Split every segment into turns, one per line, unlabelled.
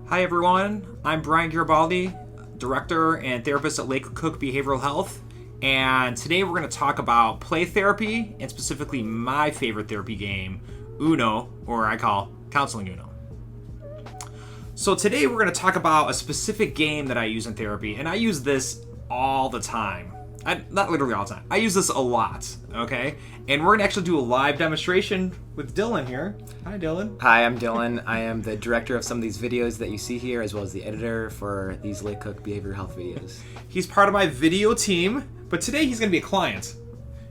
Hi everyone, I'm Brian Garibaldi, director and therapist at Lake Cook Behavioral Health, and today we're going to talk about play therapy, and specifically my favorite therapy game, Uno, or I call Counseling Uno. So today we're going to talk about a specific game that I use in therapy, and I use this all the time. Not literally all the time. I use this a lot, okay? And we're going to actually do a live demonstration with Dylan here. Hi, Dylan.
Hi, I'm Dylan. I am the director of some of these videos that you see here, as well as the editor for these Lake Cook Behavioral Health videos.
He's part of my video team, but today he's going to be a client.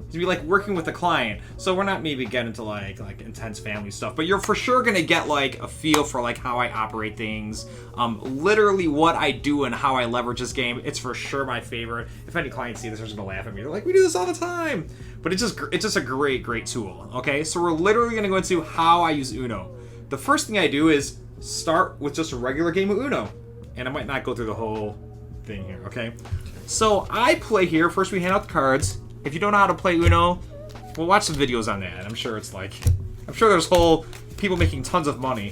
He's going to be like working with a client. So we're not maybe getting into like intense family stuff, but you're for sure going to get like a feel for like how I operate things, literally what I do and how I leverage this game. It's for sure my favorite. If any clients see this, they're just going to laugh at me. They're like, we do this all the time. But it's just a great tool, okay? So we're literally going to go into how I use Uno. The first thing I do is start with just a regular game of Uno. And I might not go through the whole thing here, okay? So I play here. First we hand out the cards. If you don't know how to play Uno, well, watch some videos on that. I'm sure there's whole people making tons of money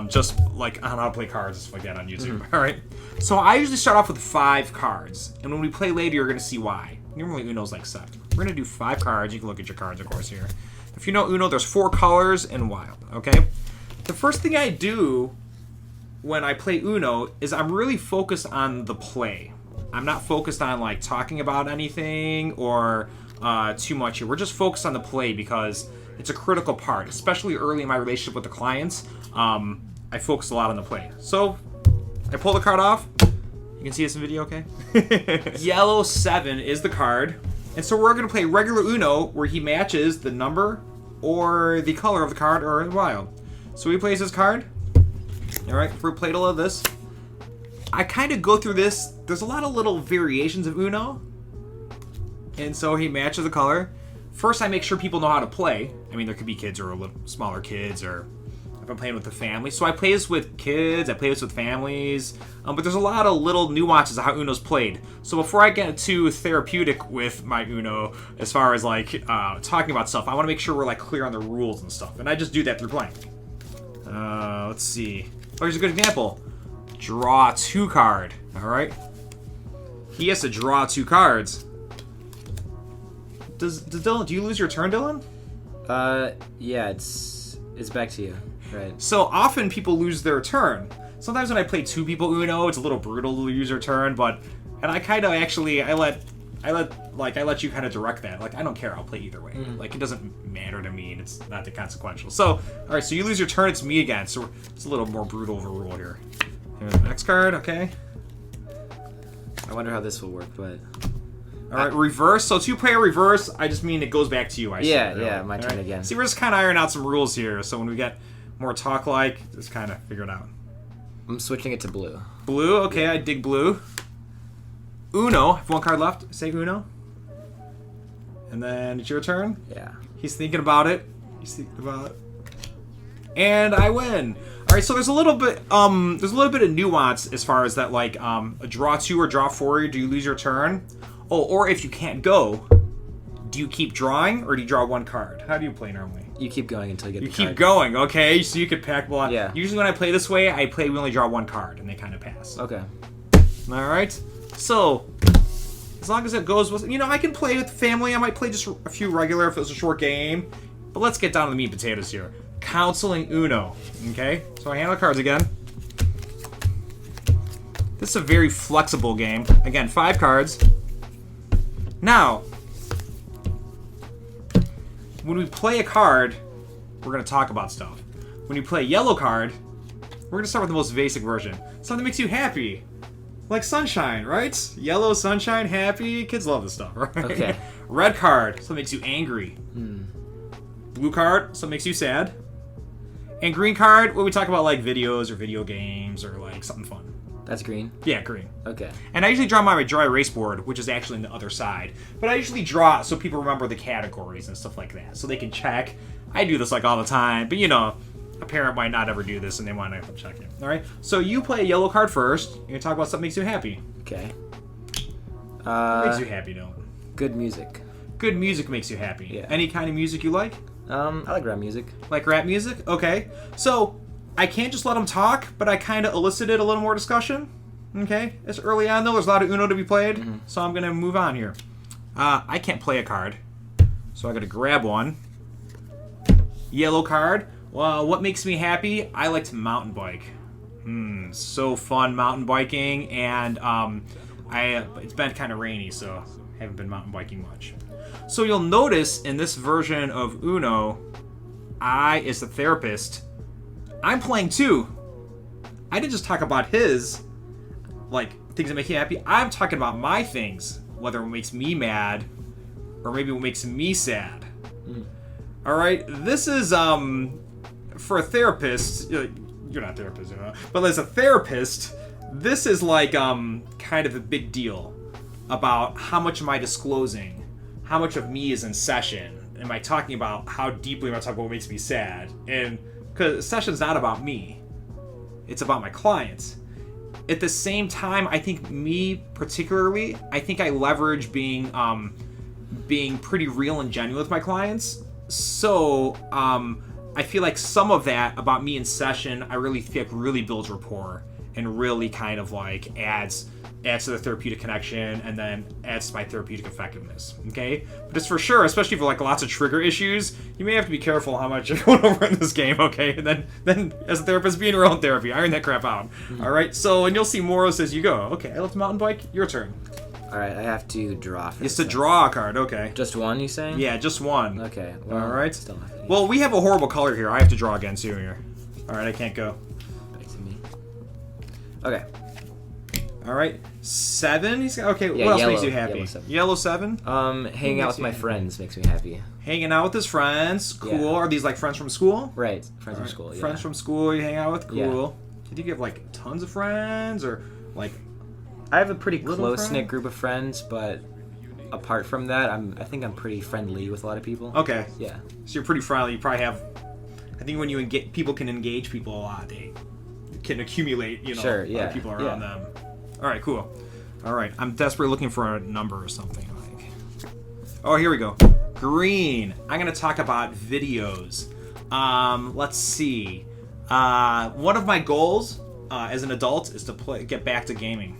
just like on how to play cards and stuff like that on YouTube. Mm-hmm. All right. So I usually start off with 5 cards, and when we play later, you're gonna see why. Normally Uno's like 7. We're gonna do 5 cards. You can look at your cards, of course, here. If you know Uno, there's 4 colors and wild. Okay. The first thing I do when I play Uno is I'm really focused on the play. I'm not focused on like talking about anything or too much here. We're just focused on the play because it's a critical part, especially early in my relationship with the clients. I focus a lot on the play. So I pull the card off. You can see this in video, okay? Yellow 7 is the card. And so we're going to play regular Uno where he matches the number or the color of the card or the wild. So he plays his card. All right, we played a lot of this. I kind of go through this. There's a lot of little variations of Uno. And so he matches the color. First, I make sure people know how to play. I mean, there could be kids or a little smaller kids, or if I'm playing with the family. So I play this with kids. I play this with families. But there's a lot of little nuances of how Uno's played. So before I get too therapeutic with my Uno, as far as like talking about stuff, I want to make sure we're like clear on the rules and stuff. And I just do that through playing. Let's see. Oh, here's a good example. Draw 2 card. All right. He has to draw 2 cards. Does Dylan? Do you lose your turn, Dylan?
Yeah, it's back to you. Right.
So often people lose their turn. Sometimes when I play 2 people Uno, it's a little brutal to lose your turn, and I kind of actually I let you kind of direct that. Like I don't care. I'll play either way. Mm-hmm. Like it doesn't matter to me, and it's not that consequential. So all right. So you lose your turn. It's me again. So it's a little more brutal of a rule here. Here's the next card, okay.
I wonder how this will work, but...
Alright, reverse. So 2-player reverse, I just mean it goes back to you, I see.
Yeah, my turn again.
See, we're just kind of ironing out some rules here, so when we get more talk-like, just kind of figure it out.
I'm switching it to blue.
Blue, okay, I dig blue. Uno, I have 1 card left, say Uno. And then it's your turn.
Yeah.
He's thinking about it. And I win. All right, so there's a little bit of nuance as far as that, like a draw 2 or draw 4. Do you lose your turn? Oh, or if you can't go, do you keep drawing or do you draw 1 card? How do you play normally?
You keep going until you get the card.
You keep going, okay? So you could pack a lot.
Yeah.
Usually when I play this way, we only draw 1 card and they kind of pass.
Okay.
All right. So as long as it goes with, I can play with the family. I might play just a few regular if it was a short game. But let's get down to the meat and potatoes here. Counseling Uno, okay? So I handle the cards again. This is a very flexible game. Again, 5 cards. Now, when we play a card, we're going to talk about stuff. When you play a yellow card, we're going to start with the most basic version. Something that makes you happy. Like sunshine, right? Yellow, sunshine, happy. Kids love this stuff, right?
Okay.
Red card, something makes you angry. Blue card, something makes you sad. And green card, when we talk about like videos or video games or like something fun.
That's green?
Yeah, green.
Okay.
And I usually draw my dry erase board, which is actually on the other side. But I usually draw so people remember the categories and stuff like that. So they can check. I do this like all the time. But a parent might not ever do this and they want to check it. All right? So you play a yellow card first. You're going to talk about something that makes you happy.
Okay.
What makes you happy, Dylan?
Good music.
Good music makes you happy.
Yeah.
Any kind of music you like?
I like rap music.
Like rap music? Okay. So, I can't just let him talk, but I kind of elicited a little more discussion. Okay? It's early on, though. There's a lot of Uno to be played, so I'm going to move on here. I can't play a card, so I got to grab one. Yellow card. Well, what makes me happy? I like to mountain bike. So fun mountain biking, and it's been kind of rainy, so I haven't been mountain biking much. So you'll notice in this version of Uno, I, as the therapist, I'm playing too. I didn't just talk about his, like, things that make him happy. I'm talking about my things, whether it makes me mad or maybe what makes me sad. All right, this is for a therapist. You're not a therapist, but as a therapist, this is like kind of a big deal about how much am I disclosing, how much of me is in session. Am I talking about how deeply am I talking about what makes me sad? And because session's not about me, it's about my clients. At the same time, I think me particularly, I think I leverage being pretty real and genuine with my clients. So I feel like some of that about me in session, I really feel like really builds rapport and really kind of like adds to the therapeutic connection, and then adds to my therapeutic effectiveness. Okay, but it's for sure, especially for like lots of trigger issues, you may have to be careful how much you're going over in this game. Okay, and then as a therapist, be in your own therapy, iron that crap out. All right. So, and you'll see more as you go. Okay, I left mountain bike. Your turn.
All right, I have to draw for
It's to draw a card. Okay.
Just one, you saying?
Yeah, just one.
Okay.
Well, all right.
Still have to,
Well, we have a horrible color here. I have to draw again too here. All right, I can't go.
Back to me. Okay.
All right, 7. He's okay.
Yeah,
what else
yellow,
makes you happy?
Yellow 7.
Yellow 7.
Hanging out with my friends makes me happy.
Hanging out with his friends. Cool.
Yeah.
Are these like friends from school?
Right. Friends from school. Yeah.
Friends from school you hang out with. Cool.
Yeah.
Do you think you have like tons of friends or like?
I have a pretty
Little
close knit
friend?
group of friends, but apart from that, I think I'm pretty friendly with a lot of people.
Okay.
Yeah.
So you're pretty friendly. You probably have. I think when you people can engage people a lot, they can accumulate.
Sure,
a lot
yeah,
of people around them. All right. Cool. All right. I'm desperately looking for a number or something like. Oh, here we go. Green. I'm gonna talk about videos. Let's see. One of my goals as an adult is to get back to gaming.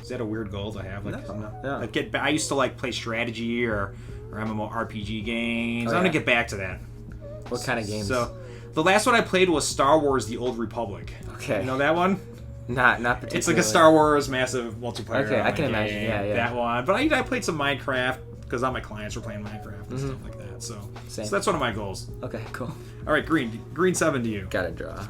Is that a weird goal to have? Like,
No.
Like I used to like play strategy or MMORPG games.
Oh,
I'm gonna
yeah.
get back to that.
What kind of games?
So, the last one I played was Star Wars: The Old Republic.
Okay.
You know that one?
Not particularly.
It's like a Star Wars massive multiplayer.
Okay, I
online
can imagine.
game,
Yeah.
That one. But I played some Minecraft because all my clients were playing Minecraft and stuff like that. So that's one of my goals.
Okay, cool.
All right, Green 7 to you.
Gotta draw.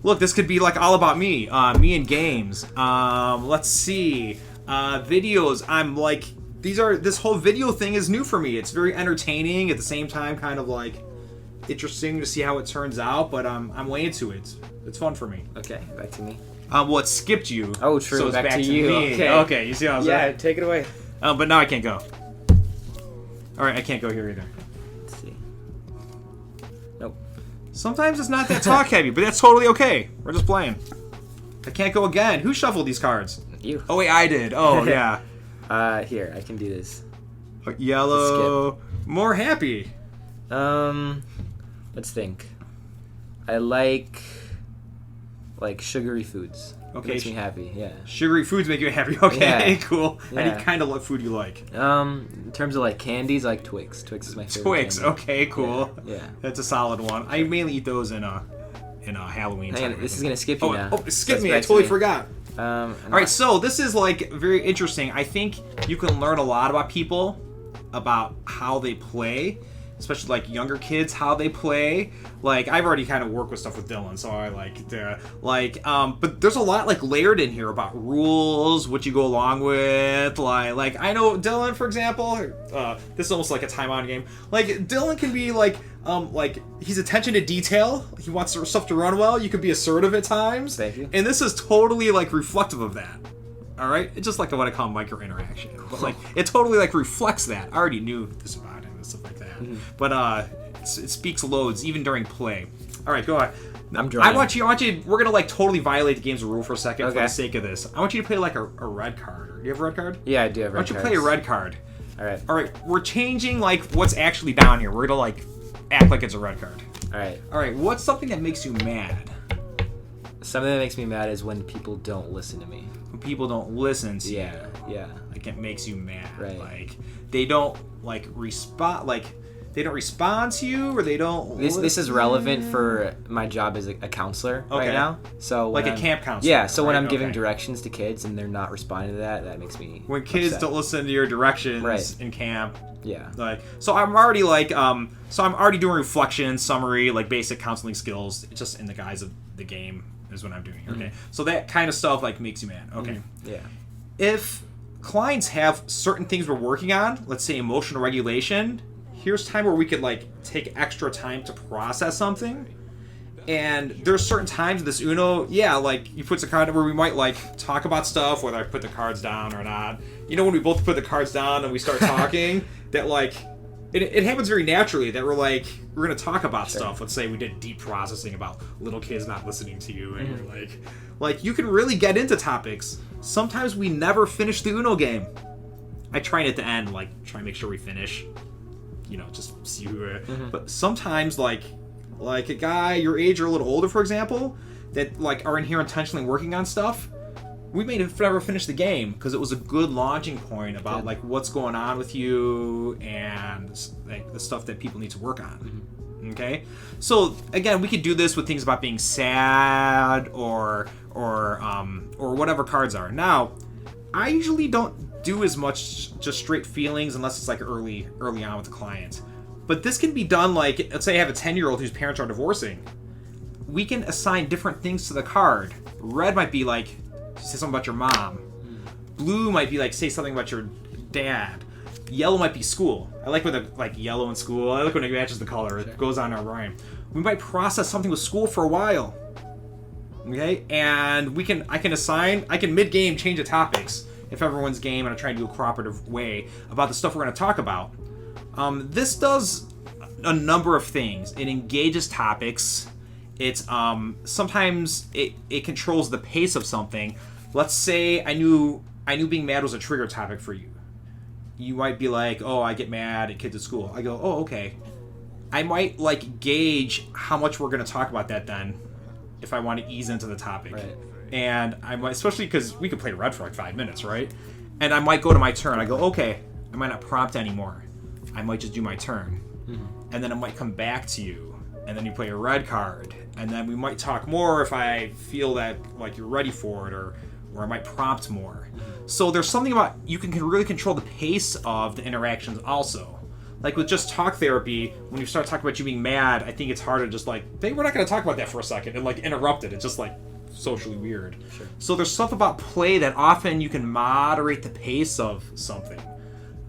Look, this could be like all about me. Me and games. Let's see. Videos. I'm like, this whole video thing is new for me. It's very entertaining, at the same time kind of like interesting to see how it turns out, but I'm way into it. It's fun for me.
Okay, back to me.
Well, it skipped you.
Oh, true.
So it's
back to you.
me. Okay, you see how I was
Yeah, take it away.
but now I can't go. All right, I can't go here either.
Let's see. Nope.
Sometimes it's not that talk heavy, but that's totally okay. We're just playing. I can't go again. Who shuffled these cards?
You.
Oh wait, I did. Oh yeah.
Here, I can do this.
Yellow. More happy.
Let's think. I like sugary foods.
Okay.
Makes me happy. Yeah.
Sugary foods make you happy. Okay,
Yeah.
cool.
Yeah.
Any kind of food you like?
In terms of candies, I like Twix. Twix is my favorite.
Twix.
candy.
Okay, cool.
Yeah.
That's a solid one. I mainly eat those in a Halloween
Hang
time.
on, this is gonna skip you now.
Oh, skip
So
me.
it's
I
back to
totally
me.
forgot.
All
Alright, so this is very interesting. I think you can learn a lot about people, about how they play, especially younger kids, how they play. I've already kind of worked with stuff with Dylan, so I but there's a lot layered in here about rules, what you go along with. I know Dylan, for example, this is almost like a time-on game. Dylan can be he's attention to detail. He wants stuff to run well. You can be assertive at times.
Thank you.
And this is totally reflective of that. All right, it's just what I call micro interaction. Cool. It totally reflects that. I already knew this about him and stuff like that.
Mm-hmm.
But it speaks loads even during play. All right, go on.
I'm drawing.
I want you. We're gonna totally violate the game's rule for a second for
Okay.
the sake of this. I want you to play a red card. Do you have a red card?
Yeah, I do have
Why
red
don't you play a
cards.
red card?
All right.
All right, we're changing like what's actually down here. We're gonna like act like it's a red card.
All right.
All right, what's something that makes you mad?
Something that makes me mad is when people don't listen to me.
When people don't listen to you.
Yeah.
Like it makes you mad.
Right.
Like they don't like respond. Like they don't respond to you, or they don't.
This is relevant for my job as a counselor right now. So
like a camp counselor.
Yeah. So when
right?
I'm giving directions to kids and they're not responding to that makes me.
When kids
upset.
don't listen to your directions
Right.
in camp.
Yeah.
Like so, I'm already like I'm already doing reflection, summary, like basic counseling skills, just in the guise of the game is what I'm doing. Okay. So that kind of stuff like makes you mad. Okay.
Yeah.
If clients have certain things we're working on, let's say emotional regulation, here's time where we could like take extra time to process something. And there's certain times in this Uno, like you put the card where we might like talk about stuff, whether I put the cards down or not. You know, when we both put the cards down and we start talking, that like it happens very naturally that we're gonna talk about stuff. Let's say we did deep processing about little kids not listening to you, and you're like you can really get into topics. Sometimes we never finish the Uno game. I try it at the end, like try and make sure we finish. You know, just see who we're. But sometimes like a guy your age or a little older, for example, that like are in here intentionally working on stuff. We may never finish the game because it was a good launching point about like what's going on with you and like the stuff that people need to work on. Okay, so again, we could do this with things about being sad or whatever cards are. Now, I usually don't do as much just straight feelings unless it's like early on with the client. But this can be done like, let's say I have a 10-year-old whose parents are divorcing. We can assign different things to the card. Red might be like, say something about your mom. Blue might be like, say something about your dad. Yellow might be school. I like when the like yellow in school. I like when it matches the color. It goes on our rhyme. We might process something with school for a while. Okay, and I can mid-game change the topics if everyone's game and I try to do a cooperative way about the stuff we're going to talk about. This does a number of things. It engages topics. It's sometimes it controls the pace of something. Let's say I knew being mad was a trigger topic for you. You might be like, oh, I get mad at kids at school. I go, oh, okay. I might like gauge how much we're going to talk about that then, if I want to ease into the topic.
Right.
And I might, especially because we could play red for like 5 minutes, right? And I might go to my turn. I go, okay, I might not prompt anymore. I might just do my turn. And then it might come back to you. And then you play a red card. And then we might talk more if I feel that like you're ready for it, or I might prompt more. So there's something about, you can really control the pace of the interactions also. Like with just talk therapy, when you start talking about you being mad, I think it's hard to just like, hey, we're not going to talk about that for a second, and like interrupt it. It's just like socially weird. Sure. So there's stuff about play that often you can moderate the pace of something.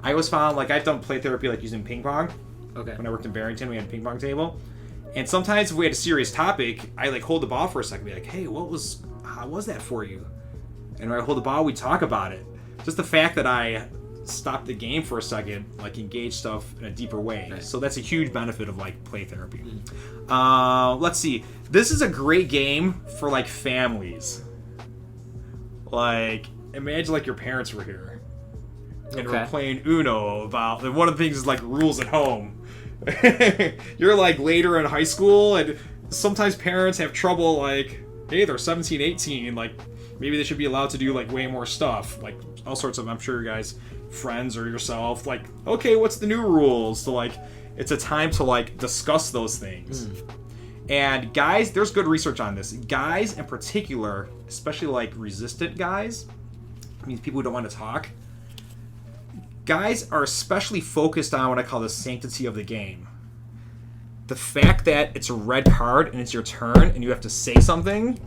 I always found, like, I've done play therapy like using ping pong. Okay. When I worked in Barrington, we had a ping pong table. And sometimes if we had a serious topic, I like hold the ball for a second, be like, hey, how was that for you? And when I hold the ball, we talk about it. Just the fact that I stopped the game for a second, like engage stuff in a deeper way. Nice. So that's a huge benefit of like play therapy. Let's see. This is a great game for like families. Like, imagine like your parents were here. And we're playing Uno about, and one of the things is like rules at home. You're like later in high school, and sometimes parents have trouble like, hey, they're 17, 18, like maybe they should be allowed to do like way more stuff, like all sorts of, I'm sure your guys, friends or yourself, like, okay, what's the new rules? So like, it's a time to like discuss those things. And guys, there's good research on this. Guys in particular, especially like resistant guys, means people who don't want to talk. Guys are especially focused on what I call the sanctity of the game. The fact that it's a red card and it's your turn and you have to say something,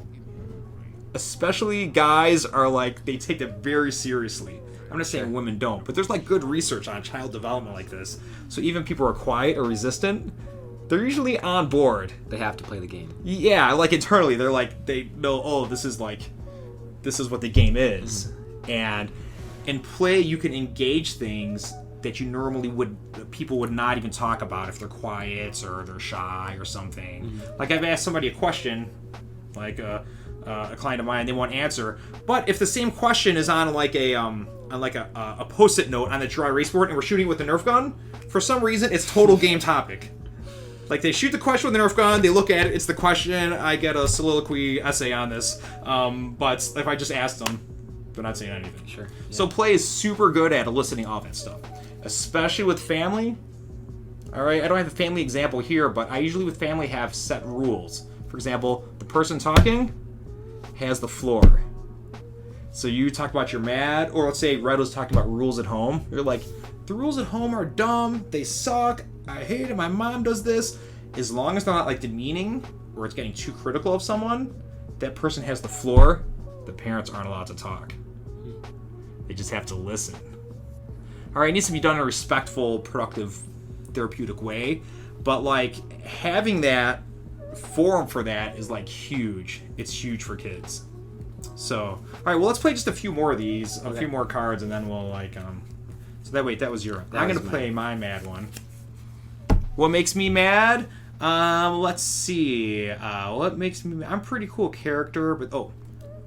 especially guys are like, they take it very seriously. I'm not saying women don't, but there's like good research on child development like this. So even people who are quiet or resistant, they're usually on board.
They have to play the game.
Yeah, like internally, they're like, they know, oh, this is what the game is. And in play, you can engage things that you normally people would not even talk about if they're quiet or they're shy or something. Like I've asked somebody a question, like a client of mine, they won't answer. But if the same question is on like a on like a post-it note on the dry erase board, and we're shooting with the Nerf gun. For some reason, it's total game topic. Like, they shoot the question with the Nerf gun, they look at it, it's the question, I get a soliloquy essay on this. But if I just asked them, they're not saying anything.
Sure. Yeah.
So play is super good at eliciting all that stuff. Especially with family. Alright, I don't have a family example here, but I usually with family have set rules. For example, the person talking has the floor. So you talk about you're mad, or let's say Red was talking about rules at home. You're like, the rules at home are dumb, they suck, I hate it, my mom does this. As long as they're not like demeaning or it's getting too critical of someone, that person has the floor. The parents aren't allowed to talk. They just have to listen. Alright, it needs to be done in a respectful, productive, therapeutic way. But like having that forum for that is like huge. It's huge for kids. So, alright, well let's play just a few more of these, a few more cards, and then we'll like so that was your. I'm gonna play my mad one. What makes me mad? Let's see. What makes me mad? I'm a pretty cool character, but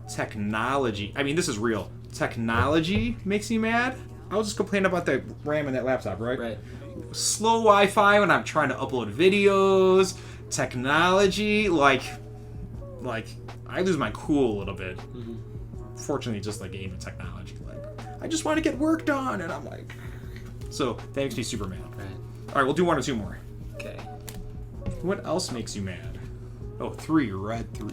technology. I mean, this is real. Technology makes me mad. I was just complaining about the RAM in that laptop, right?
Right.
Slow Wi-Fi when I'm trying to upload videos. Technology, like I lose my cool a little bit. Mm-hmm. Fortunately, just like game and technology, like I just want to get work done, and I'm like, so that makes me super mad.
Right.
All right, we'll do one or two more.
Okay.
What else makes you mad? Oh, 3, red 3.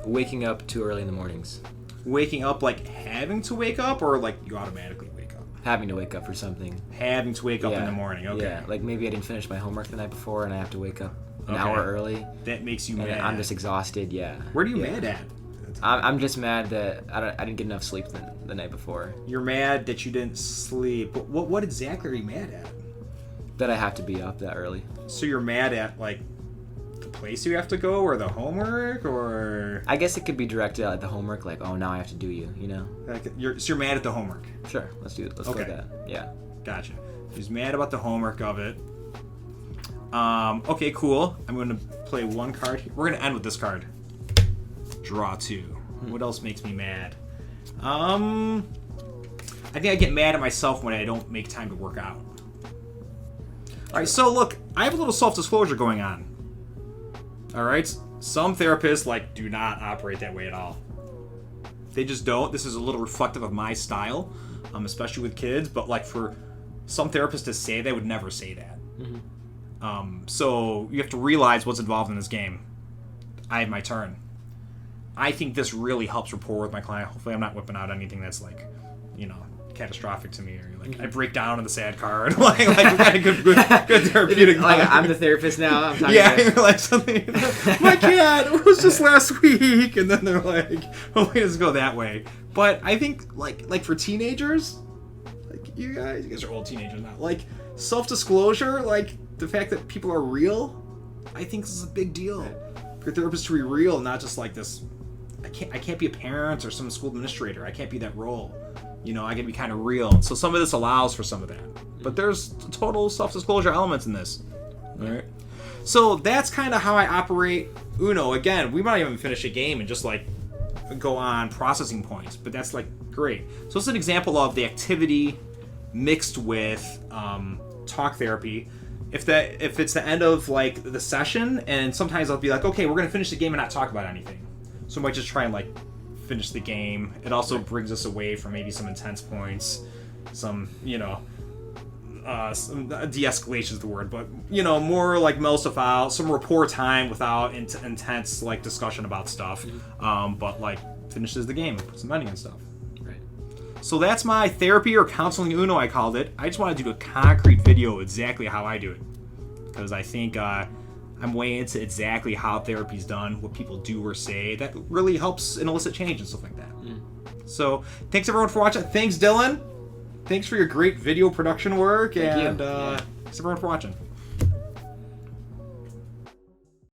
Waking up too early in the mornings.
Waking up, like having to wake up, or like you automatically wake up?
Having to wake up for something.
Having to wake up in the morning. Okay.
Yeah, like maybe I didn't finish my homework the night before and I have to wake up an hour early.
That makes you mad.
And I'm just exhausted, yeah.
Where are you mad at?
I'm just mad that I didn't get enough sleep the night before.
You're mad that you didn't sleep. What exactly are you mad at?
That I have to be up that early.
So you're mad at, like, the place you have to go, or the homework, or...
I guess it could be directed at the homework, like, oh, now I have to do you know?
Like, so you're mad at the homework?
Sure, let's do it. Let's go with that. Yeah.
Gotcha. He's mad about the homework of it. Okay, cool. I'm going to play one card. We're going to end with this card. Draw 2. What else makes me mad? I think I get mad at myself when I don't make time to work out. Alright, so look, I have a little self-disclosure going on. Alright? Some therapists, like, do not operate that way at all. They just don't. This is a little reflective of my style, especially with kids, but, like, for some therapists to say they would never say that. Mm-hmm. So you have to realize what's involved in this game. I have my turn. I think this really helps rapport with my client. Hopefully I'm not whipping out anything that's, like, you know, catastrophic to me, or like I break down on the sad card. like we've got a good therapeutic.
Like I'm the therapist now. I'm talking
you're like something. My cat, it was just last week, and then they're like, "Oh, it doesn't go that way." But I think like for teenagers, like you guys are old teenagers now. Like self-disclosure, like the fact that people are real, I think this is a big deal for therapists to be real, not just like this. I can't be a parent or some school administrator. I can't be that role. You know, I can be kind of real. So some of this allows for some of that. But there's total self-disclosure elements in this. All right. So that's kind of how I operate Uno. Again, we might even finish a game and just like go on processing points. But that's like great. So it's an example of the activity mixed with talk therapy. If it's the end of like the session, and sometimes I'll be like, okay, we're gonna finish the game and not talk about anything. So I might just try and like finish the game. It also brings us away from maybe some intense points, some, you know, some de-escalation is the word, but, you know, more like mellow stuff out, some rapport time without intense like discussion about stuff, but like finishes the game, put some ending and stuff.
Right.
So that's my therapy or counseling Uno, I called it. I just want to do a concrete video exactly how I do it, because I think I'm way into exactly how therapy's done, what people do or say. That really helps and elicit change and stuff like that. So, thanks everyone for watching. Thanks, Dylan. Thanks for your great video production work. Thanks everyone for watching.